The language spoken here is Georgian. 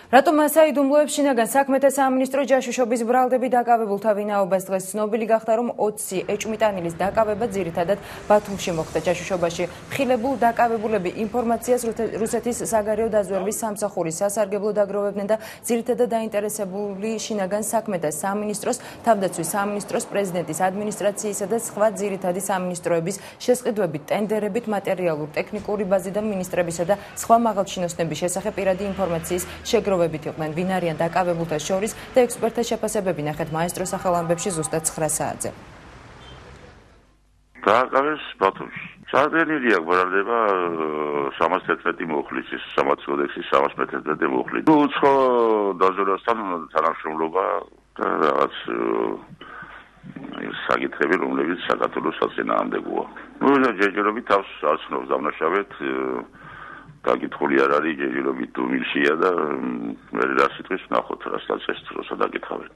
რატომ საიდუმლოებს შინაგან საქმეთა სამინისტრო ჯაშუშობის ბრალდები დაკავებულთა ვინაობას დღეს ცნობილი გახდა, რომ 20 ეჭვმიტანილის დაკავება ძირითადად ბათუმში მოხდა. ჯაშუშობაში მხილებულ დაკავებულები ინფორმაციას რუსეთის საგარეო დაზვერვის სამსახურის სასარგებლო დაგროვებდნენ და ძირითადად დაინტერესებული შინაგან საქმეთა სამინისტროს, თავდაცვის სამინისტროს, პრეზიდენტის ადმინისტრაციისა და სხვა ძირითადი სამინისტროების შესყიდვებით, ტენდერებით, მატერიალურ-ტექნიკური ბაზით და მინისტრებისა და სხვა მაღალჩინოსნების შესახებ პირადი ინფორმაციის შეგროვებით იყვნენ. ვინ არიან დაკავებულთა შორის და ექსპერტთა შეფასებები ნახეთ მაესტროს ახალ ამბებში ზუსტად 9 საათზე. დააკავეს ბათუმში. საერთოდ აქ ბრალდება 311 მოხლის, 300 კოდექსის 311 მოხლის. უცხო დაზვერვასთან თანამშრომლობა და რაღაც საკითხები, რომლებიც საქართველოს საწინააღმდეგოა. ჯერჯერობით თავს არცნობს დამნაშავედ დაკითხული არ არის ჯერჯერობით თუ მილშია და მე რა სიტყვის ვნახოთ რა სტატიას როცა დაკითხავენ.